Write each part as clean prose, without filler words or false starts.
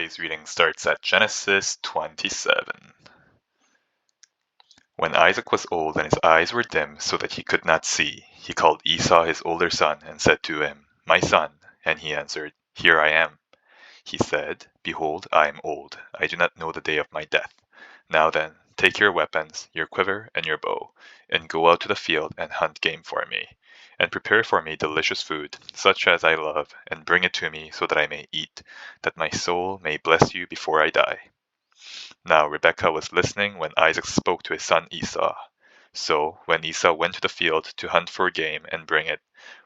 Today's reading starts at Genesis 27. When Isaac was old and his eyes were dim so that he could not see, he called Esau his older son and said to him, "My son." And he answered, "Here I am." He said, "Behold, I am old. I do not know the day of my death. Now then, take your weapons, your quiver and your bow, and go out to the field and hunt game for me. And prepare for me delicious food, such as I love, and bring it to me so that I may eat, that my soul may bless you before I die." Now Rebekah was listening when Isaac spoke to his son Esau. So when Esau went to the field to hunt for game and bring it,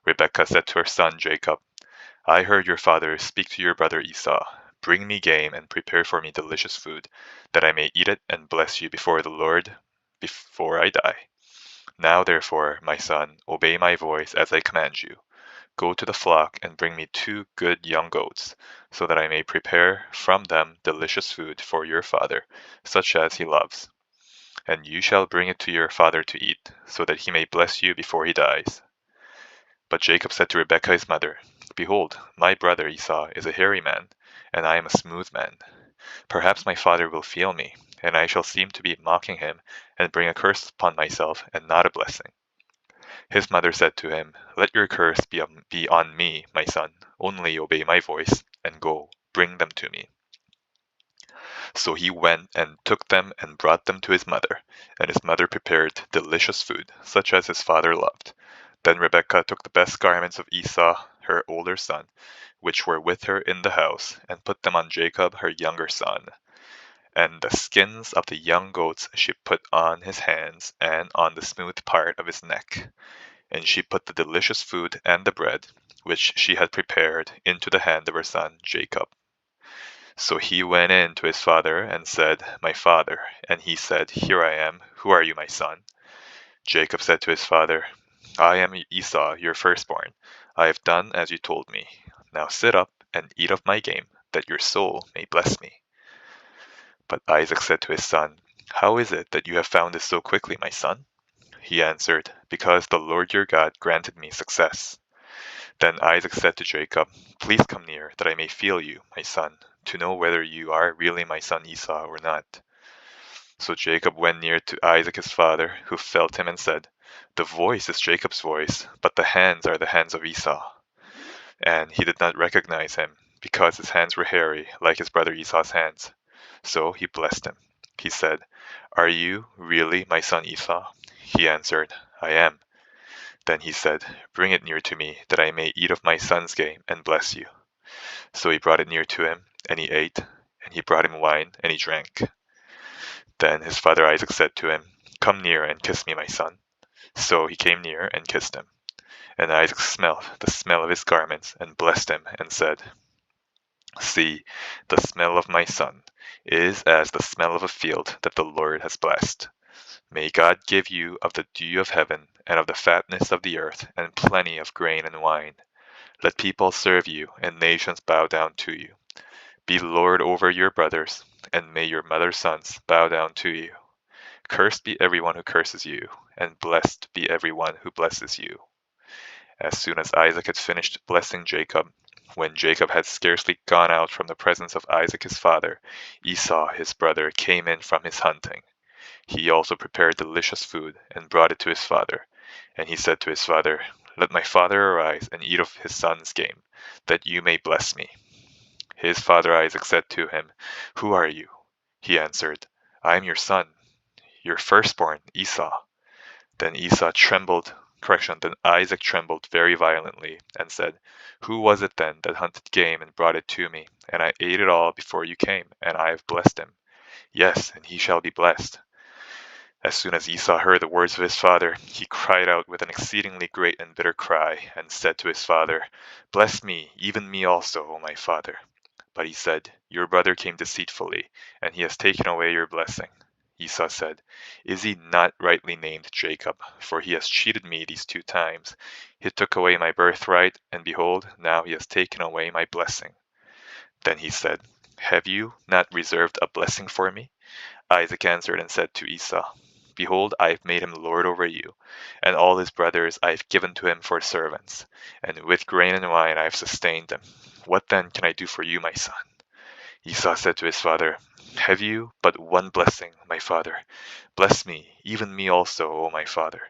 Rebekah said to her son Jacob, "I heard your father speak to your brother Esau. Bring me game and prepare for me delicious food, that I may eat it and bless you before the Lord before I die. Now therefore, my son, obey my voice as I command you. Go to the flock and bring me 2 good young goats, so that I may prepare from them delicious food for your father, such as he loves. And you shall bring it to your father to eat, so that he may bless you before he dies." But Jacob said to Rebekah his mother, "Behold, my brother Esau is a hairy man, and I am a smooth man. Perhaps my father will feel me, and I shall seem to be mocking him, and bring a curse upon myself, and not a blessing." His mother said to him, "Let your curse be on me, my son. Only obey my voice, and go, bring them to me." So he went and took them and brought them to his mother, and his mother prepared delicious food, such as his father loved. Then Rebekah took the best garments of Esau, her older son, which were with her in the house, and put them on Jacob, her younger son. And the skins of the young goats she put on his hands and on the smooth part of his neck. And she put the delicious food and the bread, which she had prepared, into the hand of her son Jacob. So he went in to his father and said, "My father." And he said, "Here I am. Who are you, my son?" Jacob said to his father, "I am Esau, your firstborn. I have done as you told me. Now sit up and eat of my game, that your soul may bless me." But Isaac said to his son, "How is it that you have found this so quickly, my son?" He answered, "Because the Lord your God granted me success." Then Isaac said to Jacob, "Please come near, that I may feel you, my son, to know whether you are really my son Esau or not." So Jacob went near to Isaac his father, who felt him and said, "The voice is Jacob's voice, but the hands are the hands of Esau." And he did not recognize him, because his hands were hairy, like his brother Esau's hands. So he blessed him. He said, "Are you really my son Esau?" He answered, "I am." Then he said, "Bring it near to me, that I may eat of my son's game and bless you." So he brought it near to him, and he ate, and he brought him wine, and he drank. Then his father Isaac said to him, "Come near and kiss me, my son." So he came near and kissed him. And Isaac smelled the smell of his garments, and blessed him, and said, "See, the smell of my son is as the smell of a field that the Lord has blessed. May God give you of the dew of heaven, and of the fatness of the earth, and plenty of grain and wine. Let people serve you, and nations bow down to you. Be Lord over your brothers, and may your mother's sons bow down to you. Cursed be everyone who curses you, and blessed be everyone who blesses you." As soon as Isaac had finished blessing Jacob, when Jacob had scarcely gone out from the presence of Isaac his father, Esau his brother came in from his hunting. He also prepared delicious food, and brought it to his father. And he said to his father, "Let my father arise and eat of his son's game, that you may bless me." His father Isaac said to him, "Who are you?" He answered, "I am your son, your firstborn, Esau." Then Isaac trembled very violently, and said, "Who was it then that hunted game and brought it to me? And I ate it all before you came, and I have blessed him. Yes, and he shall be blessed." As soon as Esau heard the words of his father, he cried out with an exceedingly great and bitter cry, and said to his father, "Bless me, even me also, O my father." But he said, "Your brother came deceitfully, and he has taken away your blessing." Esau said, "Is he not rightly named Jacob? For he has cheated me these 2 times. He took away my birthright, and behold, now he has taken away my blessing." Then he said, "Have you not reserved a blessing for me?" Isaac answered and said to Esau, "Behold, I have made him lord over you, and all his brothers I have given to him for servants, and with grain and wine I have sustained them. What then can I do for you, my son?" Esau said to his father, "Have you but one blessing, my father? Bless me, even me also, O my father."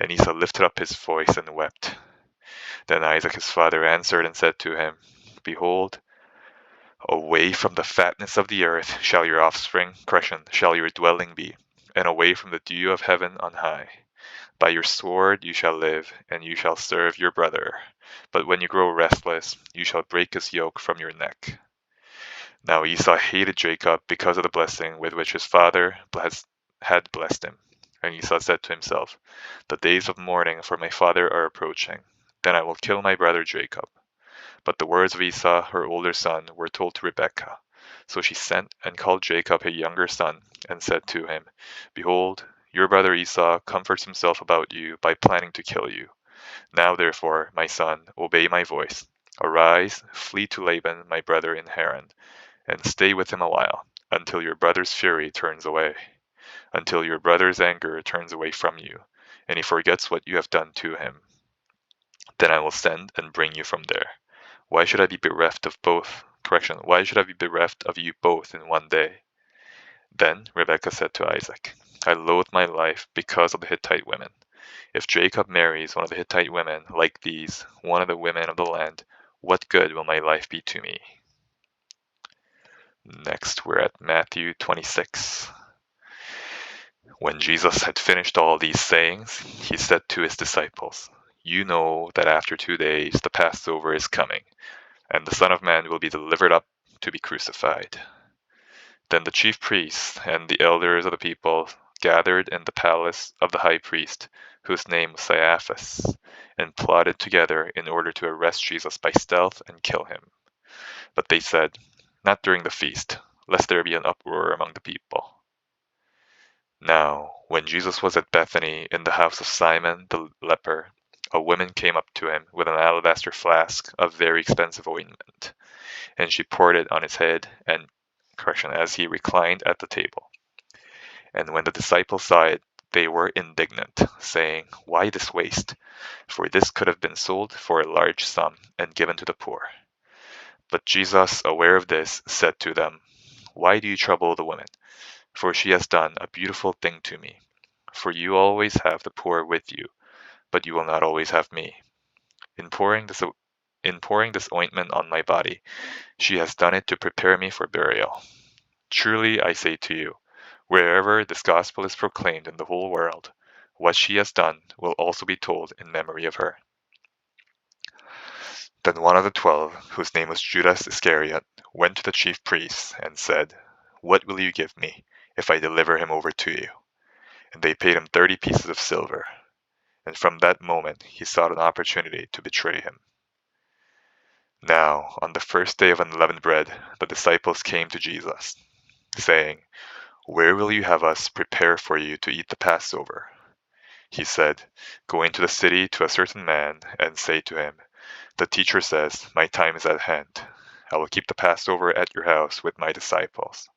And Esau lifted up his voice and wept. Then Isaac his father answered and said to him, "Behold, away from the fatness of the earth shall your offspring, shall your dwelling be, and away from the dew of heaven on high. By your sword you shall live, and you shall serve your brother. But when you grow restless, you shall break his yoke from your neck." Now Esau hated Jacob because of the blessing with which his father had blessed him. And Esau said to himself, "The days of mourning for my father are approaching. Then I will kill my brother Jacob." But the words of Esau, her older son, were told to Rebekah. So she sent and called Jacob her younger son, and said to him, "Behold, your brother Esau comforts himself about you by planning to kill you. Now therefore, my son, obey my voice. Arise, flee to Laban my brother in Haran, and stay with him a while, until your brother's fury turns away, until your brother's anger turns away from you, and he forgets what you have done to him. Then I will send and bring you from there. Why should I be bereft of both? Why should I be bereft of you both in one day?" Then Rebekah said to Isaac, "I loathe my life because of the Hittite women. If Jacob marries one of the Hittite women like these, one of the women of the land, what good will my life be to me?" Next, we're at Matthew 26. When Jesus had finished all these sayings, he said to his disciples, "You know that after 2 days the Passover is coming, and the Son of Man will be delivered up to be crucified." Then the chief priests and the elders of the people gathered in the palace of the high priest, whose name was Caiaphas, and plotted together in order to arrest Jesus by stealth and kill him. But they said, "Not during the feast, lest there be an uproar among the people." Now, when Jesus was at Bethany in the house of Simon the leper, a woman came up to him with an alabaster flask of very expensive ointment, and she poured it on his head as he reclined at the table. And when the disciples saw it, they were indignant, saying, "Why this waste? For this could have been sold for a large sum and given to the poor." But Jesus, aware of this, said to them, "Why do you trouble the woman? For she has done a beautiful thing to me. For you always have the poor with you, but you will not always have me. In pouring this ointment on my body, she has done it to prepare me for burial. Truly I say to you, wherever this gospel is proclaimed in the whole world, what she has done will also be told in memory of her." Then one of the 12, whose name was Judas Iscariot, went to the chief priests and said, "What will you give me if I deliver him over to you?" And they paid him 30 pieces of silver. And from that moment he sought an opportunity to betray him. Now, on the first day of unleavened bread, the disciples came to Jesus, saying, "Where will you have us prepare for you to eat the Passover?" He said, "Go into the city to a certain man and say to him, 'The teacher says, my time is at hand. I will keep the Passover at your house with my disciples.'"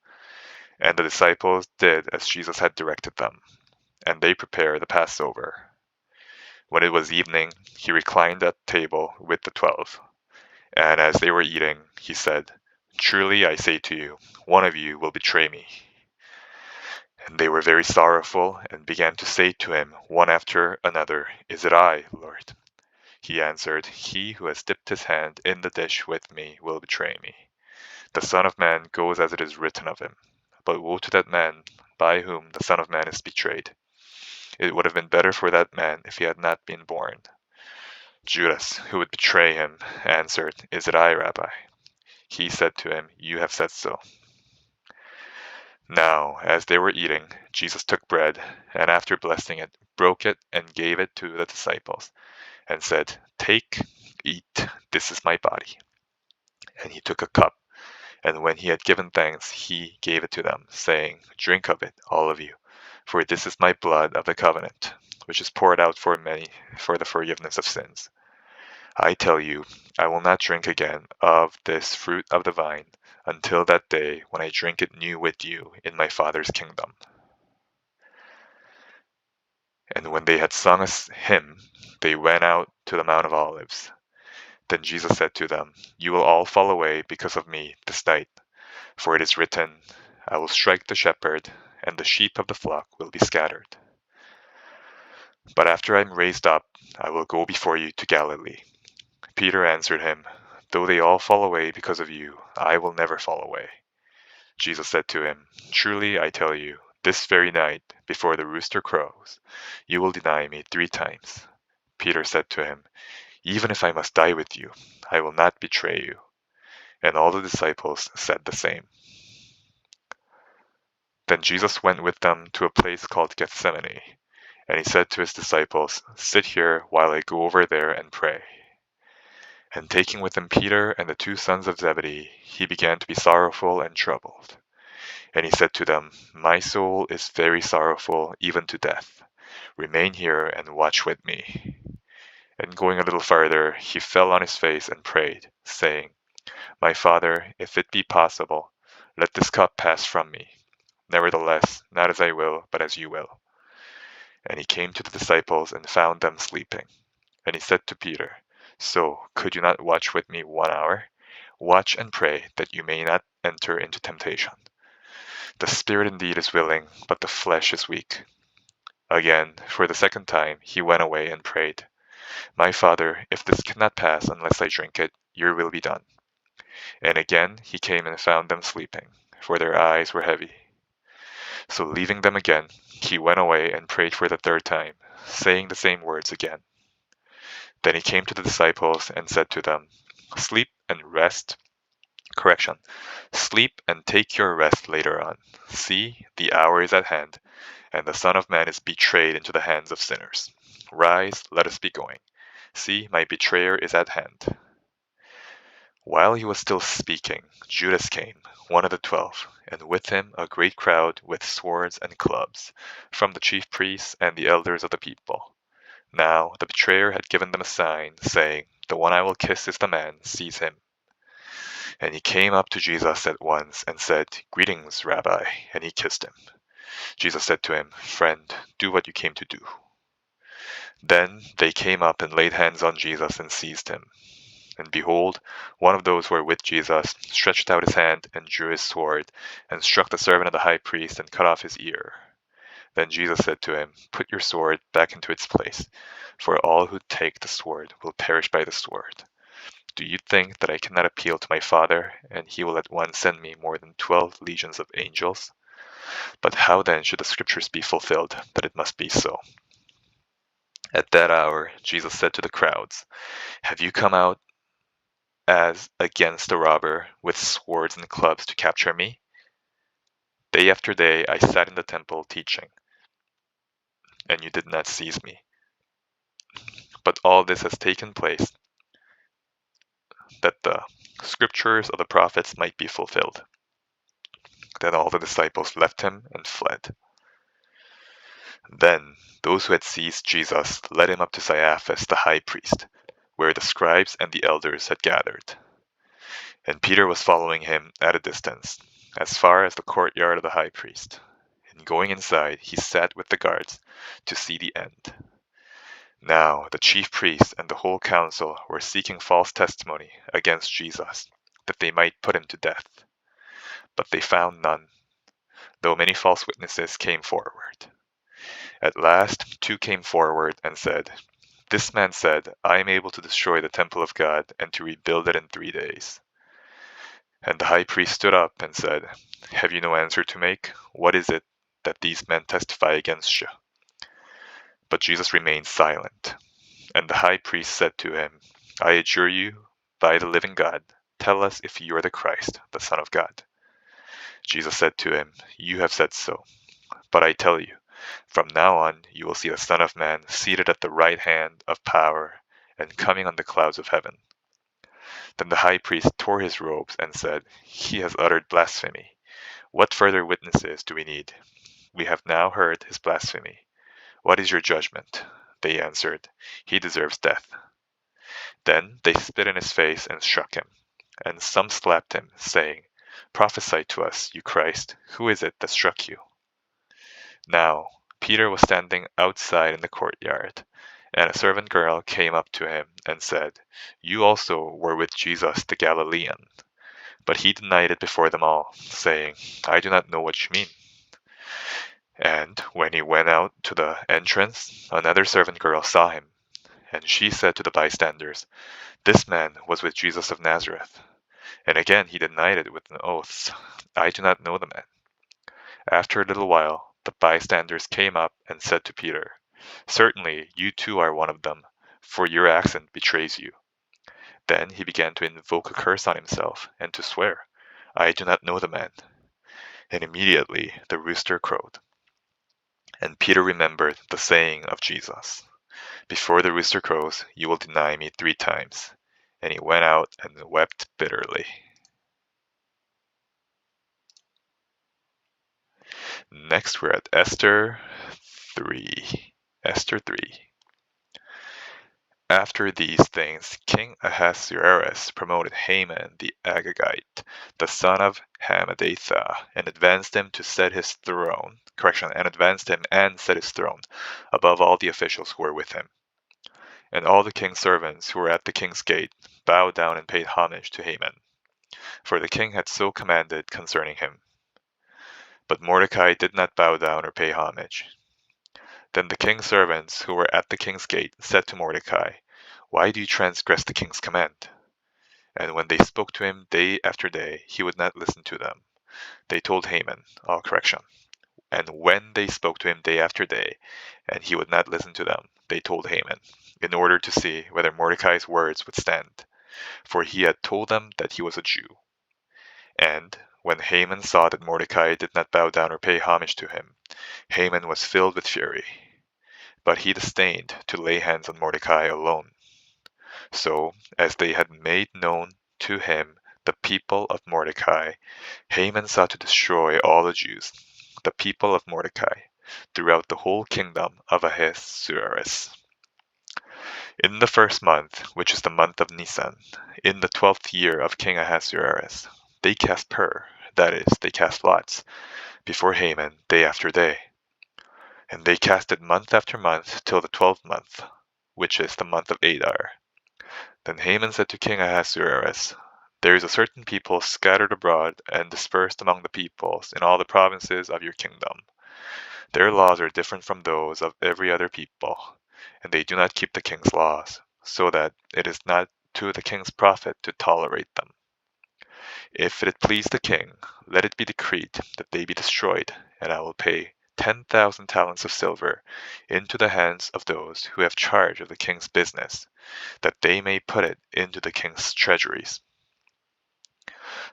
And the disciples did as Jesus had directed them, and they prepared the Passover. When it was evening, he reclined at table with the 12. And as they were eating, he said, "Truly I say to you, one of you will betray me." And they were very sorrowful and began to say to him, one after another, "Is it I, Lord?" He answered, "He who has dipped his hand in the dish with me will betray me. The Son of Man goes as it is written of him. But woe to that man by whom the Son of Man is betrayed. It would have been better for that man if he had not been born." Judas, who would betray him, answered, "Is it I, Rabbi?" He said to him, "You have said so." Now, as they were eating, Jesus took bread, and after blessing it, broke it and gave it to the disciples, and said, "Take, eat, this is my body." And he took a cup, and when he had given thanks, he gave it to them, saying, "Drink of it, all of you, for this is my blood of the covenant, which is poured out for many for the forgiveness of sins. I tell you, I will not drink again of this fruit of the vine until that day when I drink it new with you in my Father's kingdom." And when they had sung a hymn, they went out to the Mount of Olives. Then Jesus said to them, "You will all fall away because of me this night, For it is written, I will strike the shepherd, and the sheep of the flock will be scattered. But after I am raised up, I will go before you to Galilee." Peter answered him, "Though they all fall away because of you, I will never fall away." Jesus said to him, "Truly I tell you, this very night, before the rooster crows, you will deny me 3 times." Peter said to him, "Even if I must die with you, I will not betray you." And all the disciples said the same. Then Jesus went with them to a place called Gethsemane, and he said to his disciples, "Sit here while I go over there and pray." And taking with him Peter and the 2 sons of Zebedee, he began to be sorrowful and troubled. And he said to them, "My soul is very sorrowful, even to death. Remain here and watch with me." And going a little farther, he fell on his face and prayed, saying, "My Father, if it be possible, let this cup pass from me. Nevertheless, not as I will, but as you will." And he came to the disciples and found them sleeping. And he said to Peter, "So, could you not watch with me 1 hour? Watch and pray that you may not enter into temptation. The spirit indeed is willing, but the flesh is weak." Again, for the second time, he went away and prayed, "My Father, if this cannot pass unless I drink it, your will be done." And again he came and found them sleeping, for their eyes were heavy. So leaving them again, he went away and prayed for the 3rd time, saying the same words again. Then he came to the disciples and said to them, "Sleep and rest. Correction. Sleep and take your rest later on. See, the hour is at hand, and the Son of Man is betrayed into the hands of sinners. Rise, let us be going. See, my betrayer is at hand." While he was still speaking, Judas came, one of the 12, and with him a great crowd with swords and clubs, from the chief priests and the elders of the people. Now the betrayer had given them a sign, saying, "The one I will kiss is the man, seize him." And he came up to Jesus at once and said, "Greetings, Rabbi," and he kissed him. Jesus said to him, "Friend, do what you came to do." Then they came up and laid hands on Jesus and seized him. And behold, one of those who were with Jesus stretched out his hand and drew his sword, and struck the servant of the high priest and cut off his ear. Then Jesus said to him, "Put your sword back into its place, for all who take the sword will perish by the sword. Do you think that I cannot appeal to my Father, and he will at once send me more than 12 legions of angels? But how then should the scriptures be fulfilled, that it must be so?" At that hour, Jesus said to the crowds, "Have you come out as against a robber with swords and clubs to capture me? Day after day I sat in the temple teaching, and you did not seize me. But all this has taken place, that the scriptures of the prophets might be fulfilled." Then all the disciples left him and fled. Then those who had seized Jesus led him up to Caiaphas the high priest, where the scribes and the elders had gathered. And Peter was following him at a distance, as far as the courtyard of the high priest. And going inside, he sat with the guards to see the end. Now the chief priests and the whole council were seeking false testimony against Jesus, that they might put him to death. But they found none, though many false witnesses came forward. At last 2 came forward and said, "This man said, I am able to destroy the temple of God and to rebuild it in 3 days." And the high priest stood up and said, "Have you no answer to make? What is it that these men testify against you?" But Jesus remained silent. And the high priest said to him, "I adjure you, by the living God, tell us if you are the Christ, the Son of God." Jesus said to him, "You have said so. But I tell you, from now on you will see the Son of Man seated at the right hand of power and coming on the clouds of heaven." Then the high priest tore his robes and said, "He has uttered blasphemy. What further witnesses do we need? We have now heard his blasphemy. What is your judgment?" They answered, "He deserves death." Then they spit in his face and struck him. And some slapped him, saying, "Prophesy to us, you Christ. Who is it that struck you?" Now Peter was standing outside in the courtyard, and a servant girl came up to him and said, "You also were with Jesus the Galilean." But he denied it before them all, saying, I do not know what you mean. And when he went out to the entrance, another servant girl saw him, and she said to the bystanders, This man was with Jesus of Nazareth. And again he denied it with an oath, I do not know the man. After a little while, the bystanders came up and said to Peter, Certainly you too are one of them, for your accent betrays you. Then he began to invoke a curse on himself and to swear, I do not know the man. And immediately the rooster crowed. And Peter remembered the saying of Jesus, Before the rooster crows, you will deny me 3 times. And he went out and wept bitterly. Next we're at Esther 3. Esther 3. After these things, King Ahasuerus promoted Haman the Agagite, the son of Hammedatha, and advanced him and set his throne above all the officials who were with him. And all the king's servants who were at the king's gate bowed down and paid homage to Haman, for the king had so commanded concerning him. But Mordecai did not bow down or pay homage. Then the king's servants who were at the king's gate said to Mordecai, Why do you transgress the king's command? And when they spoke to him day after day, he would not listen to them. They told Haman, And when they spoke to him day after day, and he would not listen to them, they told Haman, in order to see whether Mordecai's words would stand, for he had told them that he was a Jew. And when Haman saw that Mordecai did not bow down or pay homage to him, Haman was filled with fury. But he disdained to lay hands on Mordecai alone. So, as they had made known to him the people of Mordecai, Haman sought to destroy all the Jews, the people of Mordecai, throughout the whole kingdom of Ahasuerus. In the 1st month, which is the month of Nisan, in the 12th year of King Ahasuerus, they cast that is, they cast lots, before Haman day after day. And they cast it month after month till the 12th month, which is the month of Adar. Then Haman said to King Ahasuerus, There is a certain people scattered abroad and dispersed among the peoples in all the provinces of your kingdom. Their laws are different from those of every other people, and they do not keep the king's laws, so that it is not to the king's profit to tolerate them. If it please the king, let it be decreed that they be destroyed, and I will pay 10,000 talents of silver into the hands of those who have charge of the king's business, that they may put it into the king's treasuries.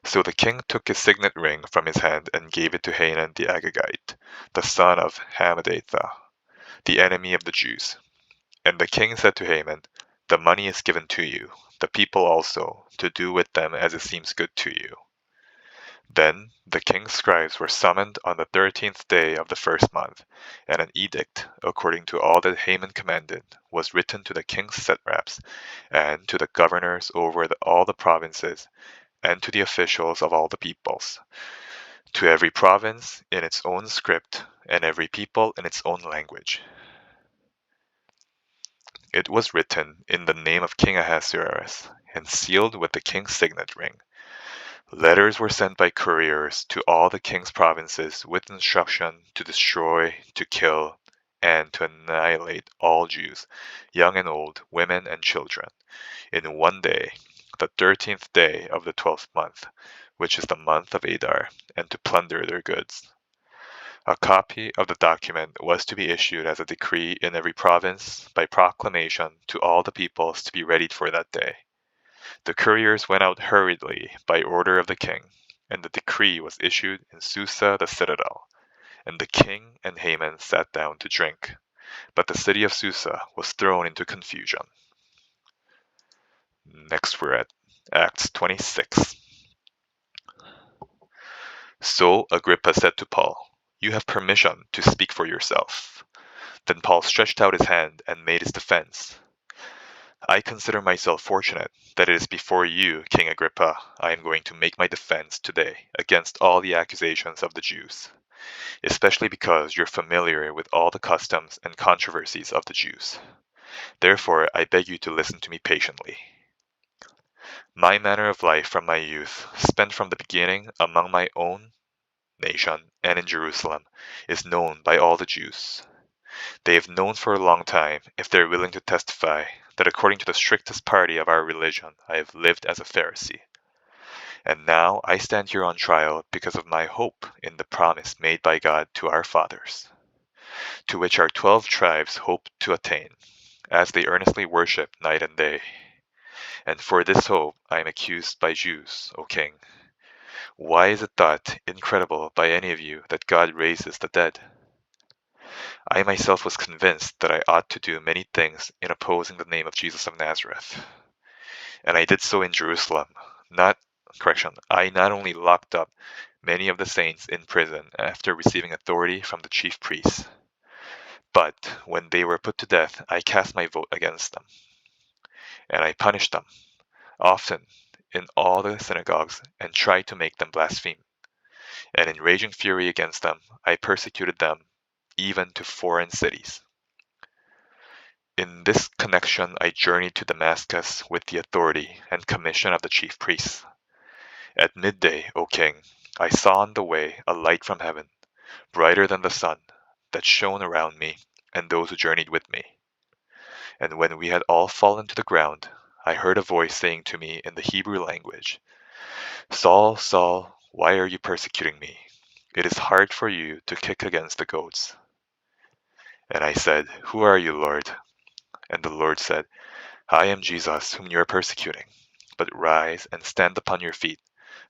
So the king took his signet ring from his hand and gave it to Hanan the Agagite, the son of Hammedatha, the enemy of the Jews. And the king said to Haman, The money is given to you, the people also, to do with them as it seems good to you. Then the king's scribes were summoned on the 13th day of the 1st month, and an edict, according to all that Haman commanded, was written to the king's satraps, and to the governors over all the provinces, and to the officials of all the peoples, to every province in its own script, and every people in its own language. It was written in the name of King Ahasuerus, and sealed with the king's signet ring. Letters were sent by couriers to all the king's provinces with instruction to destroy, to kill, and to annihilate all Jews, young and old, women and children, in one day, the 13th day of the 12th month, which is the month of Adar, and to plunder their goods. A copy of the document was to be issued as a decree in every province by proclamation to all the peoples to be ready for that day. The couriers went out hurriedly by order of the king, and the decree was issued in Susa the citadel, and the king and Haman sat down to drink. But the city of Susa was thrown into confusion. Next we're at Acts 26. So Agrippa said to Paul, You have permission to speak for yourself. Then Paul stretched out his hand and made his defense. I consider myself fortunate that it is before you, King Agrippa, I am going to make my defense today against all the accusations of the Jews, especially because you're familiar with all the customs and controversies of the Jews. Therefore, I beg you to listen to me patiently. My manner of life from my youth, spent from the beginning among my own nation and in Jerusalem, is known by all the Jews. They have known for a long time, if they are willing to testify, that according to the strictest party of our religion, I have lived as a Pharisee. And now I stand here on trial because of my hope in the promise made by God to our fathers, to which our 12 tribes hope to attain, as they earnestly worship night and day. And for this hope I am accused by Jews, O king. Why is it thought incredible by any of you that God raises the dead? I myself was convinced that I ought to do many things in opposing the name of Jesus of Nazareth. And I did so in Jerusalem. I not only locked up many of the saints in prison after receiving authority from the chief priests, but when they were put to death, I cast my vote against them. And I punished them, often in all the synagogues, and tried to make them blaspheme. And in raging fury against them, I persecuted them even to foreign cities. In this connection, I journeyed to Damascus with the authority and commission of the chief priests. At midday, O king, I saw on the way a light from heaven, brighter than the sun, that shone around me and those who journeyed with me. And when we had all fallen to the ground, I heard a voice saying to me in the Hebrew language, Saul, Saul, why are you persecuting me? It is hard for you to kick against the goats. And I said, Who are you, Lord? And the Lord said, I am Jesus, whom you are persecuting. But rise and stand upon your feet,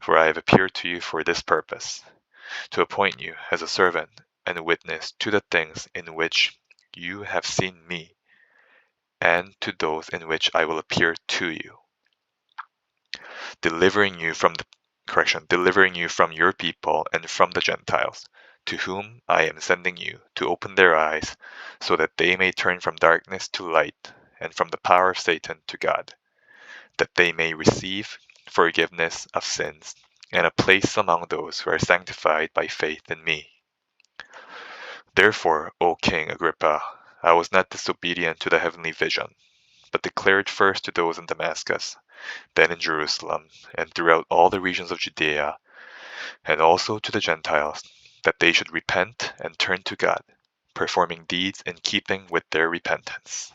for I have appeared to you for this purpose, to appoint you as a servant and a witness to the things in which you have seen me, and to those in which I will appear to you, delivering you from your people and from the Gentiles, to whom I am sending you to open their eyes, so that they may turn from darkness to light, and from the power of Satan to God, that they may receive forgiveness of sins and a place among those who are sanctified by faith in me. Therefore, O King Agrippa, I was not disobedient to the heavenly vision, but declared first to those in Damascus, then in Jerusalem, and throughout all the regions of Judea, and also to the Gentiles, that they should repent and turn to God, performing deeds in keeping with their repentance.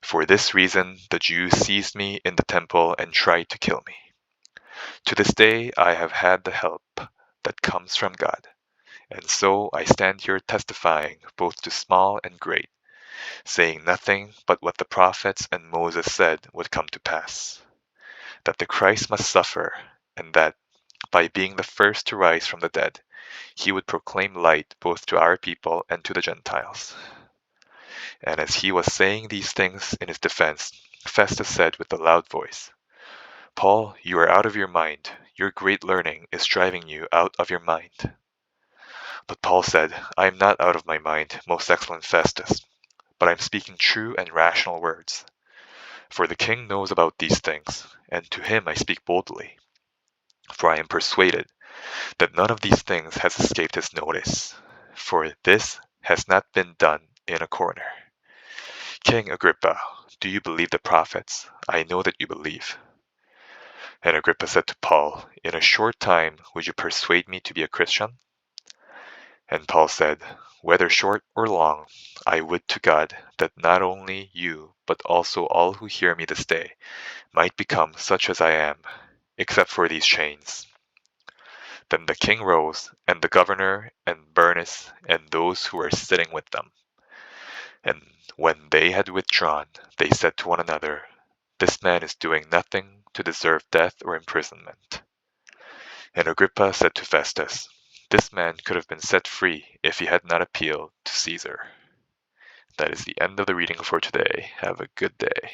For this reason, the Jews seized me in the temple and tried to kill me. To this day, I have had the help that comes from God, and so I stand here testifying both to small and great, saying nothing but what the prophets and Moses said would come to pass, that the Christ must suffer, and that, by being the first to rise from the dead, he would proclaim light both to our people and to the Gentiles. And as he was saying these things in his defense, Festus said with a loud voice, Paul, you are out of your mind. Your great learning is driving you out of your mind. But Paul said, I am not out of my mind, most excellent Festus, but I am speaking true and rational words. For the king knows about these things, and to him I speak boldly. For I am persuaded that none of these things has escaped his notice, for this has not been done in a corner. King Agrippa, do you believe the prophets? I know that you believe. And Agrippa said to Paul, In a short time would you persuade me to be a Christian? And Paul said, Whether short or long, I would to God that not only you, but also all who hear me this day, might become such as I am, except for these chains. Then the king rose, and the governor, and Bernice, and those who were sitting with them. And when they had withdrawn, they said to one another, This man is doing nothing to deserve death or imprisonment. And Agrippa said to Festus, This man could have been set free if he had not appealed to Caesar. That is the end of the reading for today. Have a good day.